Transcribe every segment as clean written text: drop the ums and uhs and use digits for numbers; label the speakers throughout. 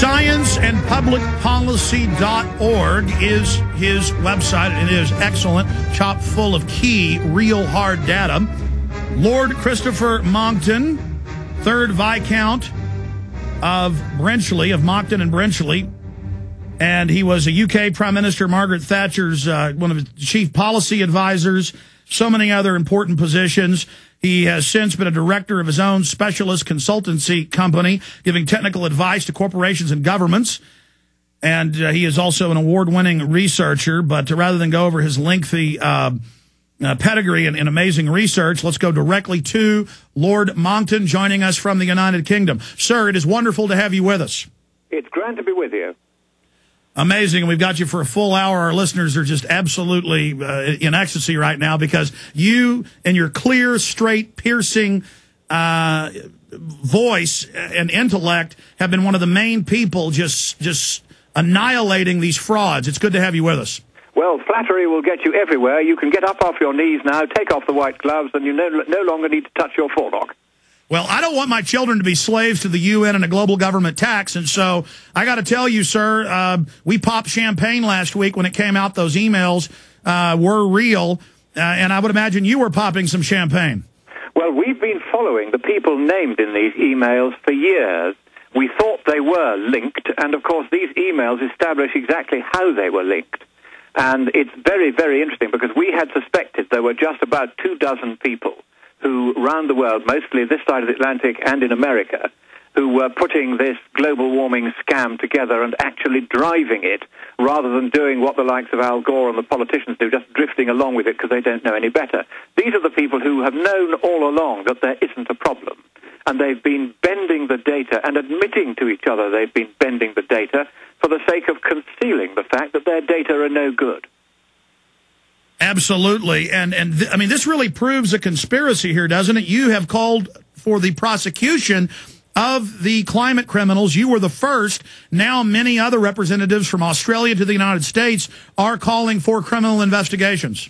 Speaker 1: scienceandpublicpolicy.org is his website. It is excellent, chock full of key, real hard data. Lord Christopher Monckton, 3rd Viscount of Brenchley, of Monckton and Brenchley, and he was a UK Prime Minister Margaret Thatcher's one of his chief policy advisors, so many other important positions. He has since been a director of his own specialist consultancy company, giving technical advice to corporations and governments. And he is also an award-winning researcher. But rather than go over his lengthy pedigree and amazing research, let's go directly to Lord Monckton, joining us from the United Kingdom. Sir, it is wonderful to have you with us.
Speaker 2: It's grand to be with you.
Speaker 1: Amazing. And we've got you for a full hour. Our listeners are just absolutely in ecstasy right now because you and your clear, straight, piercing voice and intellect have been one of the main people just annihilating these frauds. It's good to have you with us.
Speaker 2: Well, flattery will get you everywhere. You can get up off your knees now, take off the white gloves, and you no longer need to touch your forelock.
Speaker 1: Well, I don't want my children to be slaves to the UN and a global government tax, and so I got to tell you, sir, we popped champagne last week when it came out those emails were real, and I would imagine you were popping some champagne.
Speaker 2: Well, we've been following the people named in these emails for years. We thought they were linked, and of course these emails establish exactly how they were linked. And it's very, very interesting because we had suspected there were just about 24 people who, round the world, mostly this side of the Atlantic and in America, who were putting this global warming scam together and actually driving it, rather than doing what the likes of Al Gore and the politicians do, just drifting along with it because they don't know any better. These are the people who have known all along that there isn't a problem. And they've been bending the data and admitting to each other they've been bending the data for the sake of concealing the fact that their data are no good.
Speaker 1: Absolutely. I mean, this really proves a conspiracy here, doesn't it? You have called for the prosecution of the climate criminals. You were the first. Now many other representatives from Australia to the United States are calling for criminal investigations.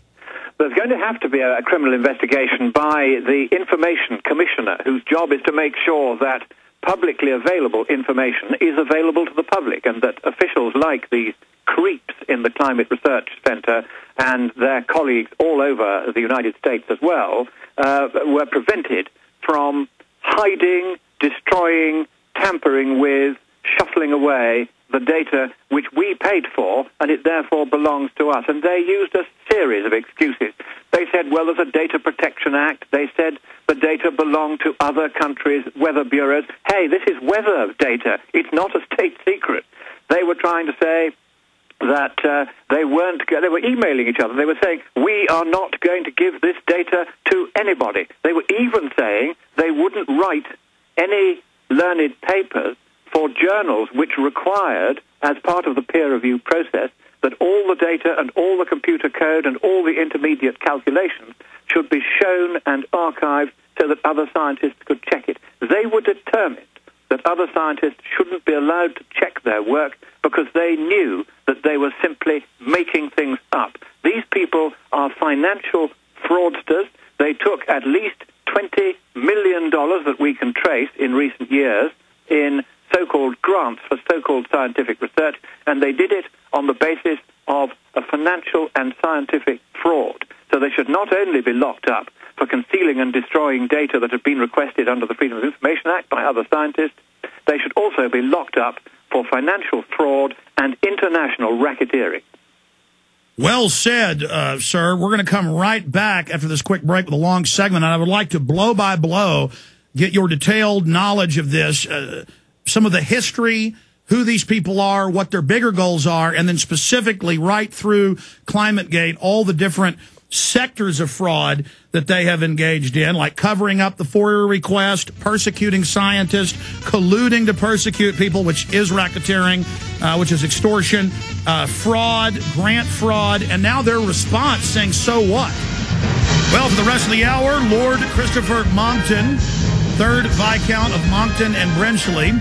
Speaker 2: There's going to have to be a criminal investigation by the Information Commissioner, whose job is to make sure that publicly available information is available to the public, and that officials like these creeps in the Climate Research Center and their colleagues all over the United States as well were prevented from hiding, destroying, tampering with, shuffling away the data which we paid for, and it therefore belongs to us. And they used a series of excuses. They said, well, there's a Data Protection Act. They said the data belonged to other countries' weather bureaus. Hey, this is weather data. It's not a state secret. They were trying to say that they were emailing each other. They were saying, we are not going to give this data to anybody. They were even saying they wouldn't write any learned papers for journals which required, as part of the peer review process, that all the data and all the computer code and all the intermediate calculations should be shown and archived so that other scientists could check it. They were determined that other scientists shouldn't be allowed to check their work because they knew that they were simply making things up. These people are financial fraudsters. They took at least $20 million that we can trace in recent years in so-called grants for so-called scientific research, and they did it on the basis of a financial and scientific fraud. So they should not only be locked up for concealing and destroying data that had been requested under the Freedom of Information Act by other scientists, they should also be locked up for financial fraud and international racketeering.
Speaker 1: Well said, sir. We're going to come right back after this quick break with a long segment, and I would like to blow by blow get your detailed knowledge of this, some of the history, who these people are, what their bigger goals are, and then specifically right through Climategate, all the different sectors of fraud that they have engaged in, like covering up the FOIA request, persecuting scientists, colluding to persecute people, which is racketeering, which is extortion, fraud, grant fraud, and now their response saying, so what? Well, for the rest of the hour, Lord Christopher Monckton, 3rd Viscount of Monckton and Brenchley,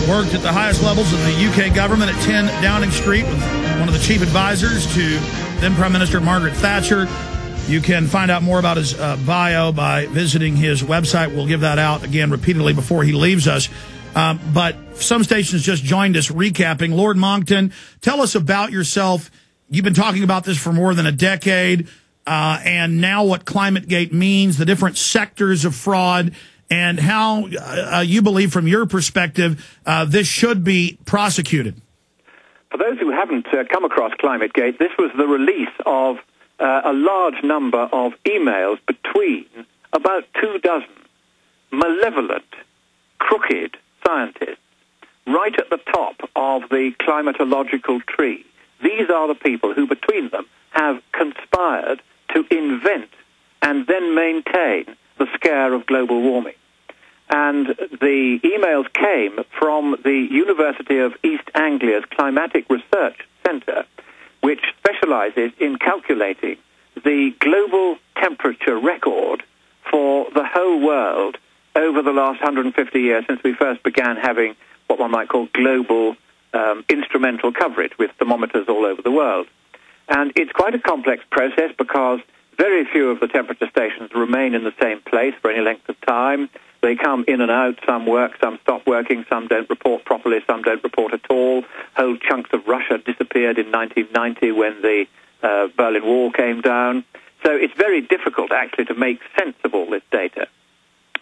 Speaker 1: worked at the highest levels of the UK government at 10 Downing Street with one of the chief advisors to then Prime Minister Margaret Thatcher. You can find out more about his bio by visiting his website. We'll give that out again repeatedly before he leaves us. But some stations just joined us recapping. Lord Monckton, tell us about yourself. You've been talking about this for more than a decade, and now what Climategate means, the different sectors of fraud, and how you believe, from your perspective, this should be prosecuted.
Speaker 2: For those who haven't come across Climategate, this was the release of a large number of emails between about 24 malevolent, crooked scientists right at the top of the climatological tree. These are the people who, between them, have conspired to invent and then maintain the scare of global warming. And the emails came from the University of East Anglia's Climatic Research Centre, which specializes in calculating the global temperature record for the whole world over the last 150 years, since we first began having what one might call global instrumental coverage with thermometers all over the world. And it's quite a complex process because very few of the temperature stations remain in the same place for any length of time. They come in and out, some work, some stop working, some don't report properly, some don't report at all. Whole chunks of Russia disappeared in 1990 when the Berlin Wall came down. So it's very difficult actually to make sense of all this data.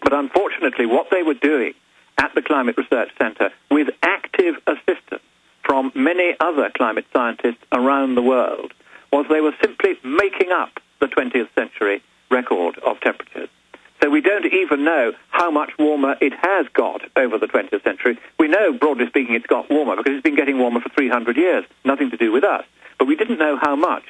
Speaker 2: But unfortunately, what they were doing at the Climate Research Centre, with active assistance from many other climate scientists around the world, was they were simply making up the 20th century record of temperatures. So we don't even know how much warmer it has got over the 20th century. We know, broadly speaking, it's got warmer because it's been getting warmer for 300 years, nothing to do with us. But we didn't know how much.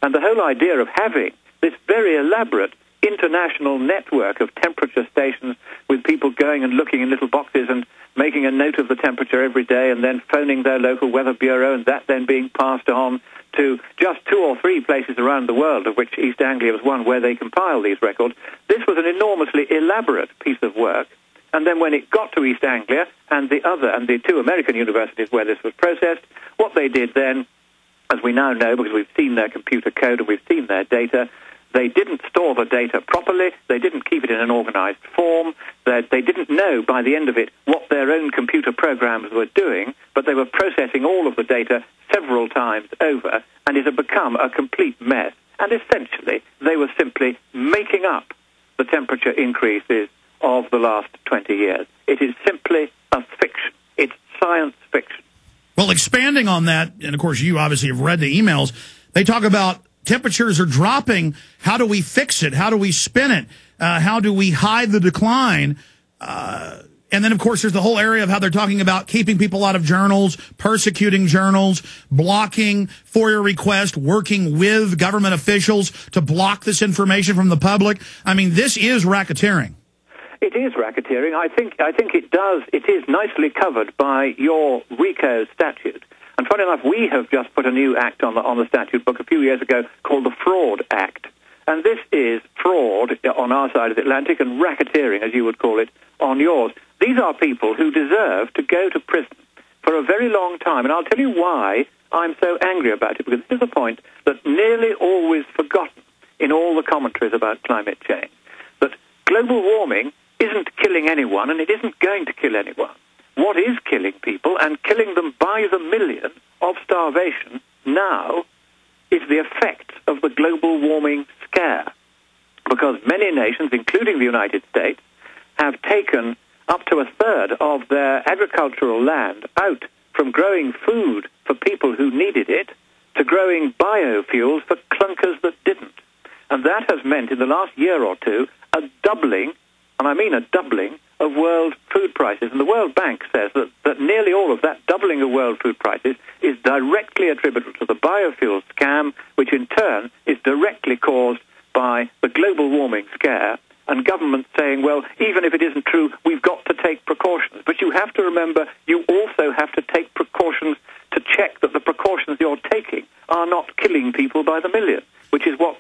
Speaker 2: And the whole idea of having this very elaborate international network of temperature stations with people going and looking in little boxes and making a note of the temperature every day and then phoning their local weather bureau, and that then being passed on to just 2 or 3 places around the world, of which East Anglia was one, where they compile these records. This was an enormously elaborate piece of work. And then when it got to East Anglia and the 2 American universities where this was processed, what they did then, as we now know because we've seen their computer code and we've seen their data, they didn't store the data properly. They didn't keep it in an organized form. They didn't know by the end of it what their own computer programs were doing, but they were processing all of the data several times over, and it had become a complete mess. And essentially, they were simply making up the temperature increases of the last 20 years. It is simply a fiction. It's science fiction.
Speaker 1: Well, expanding on that, and of course you obviously have read the emails, they talk about temperatures are dropping. How do we fix it? How do we spin it? How do we hide the decline? And then, of course, there's the whole area of how they're talking about keeping people out of journals, persecuting journals, blocking FOIA requests, working with government officials to block this information from the public. I mean, this is racketeering.
Speaker 2: It is racketeering. I think it is nicely covered by your RICO statute. And funny enough, we have just put a new act on the statute book a few years ago called the Fraud Act. And this is fraud on our side of the Atlantic and racketeering, as you would call it, on yours. These are people who deserve to go to prison for a very long time. And I'll tell you why I'm so angry about it, because this is a point that's nearly always forgotten in all the commentaries about climate change. That global warming isn't killing anyone, and it isn't going to kill anyone. What is killing people, and killing them by the million of starvation now, is the effects of the global warming scare. Because many nations, including the United States, have taken up to a third of their agricultural land out from growing food for people who needed it to growing biofuels for clunkers that didn't. And that has meant in the last year or two a doubling, and I mean a doubling, of world food prices. And the World Bank says that nearly all of that doubling of world food prices is directly attributable to the biofuel scam, which in turn is directly caused by the global warming scare, and governments saying, well, even if it isn't true, we've got to take precautions. But you have to remember, you also have to take precautions to check that the precautions you're taking are not killing people by the millions.